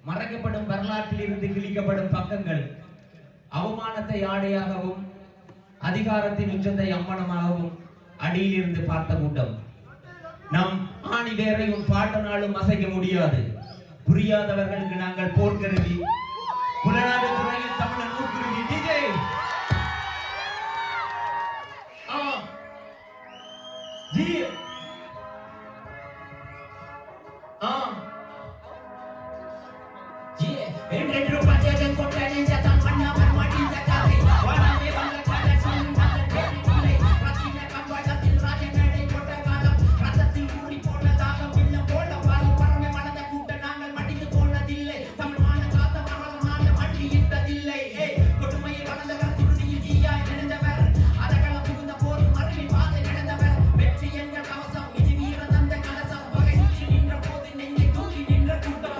மறைக்கப்படும் வரலாற்றில் இருந்து கிழிக்கப்படும் பக்கங்கள், அவமானத்தை ஆடையாகவும் அதிகாரத்தின் உச்சத்தை அம்மனமாகவும் அடியில் இருந்து பார்த்த கூட்டம். நம் ஆணி வேரை உன் பாட்டனாலும் அசைக்க முடியாது. புரியாதவர்களுக்கு நாங்கள் போர்க்கருவி. புலனாடு துறையில் தமிழன் ஊக்குருவி. டிஜே ஜி ஜி 2 ரூபாய்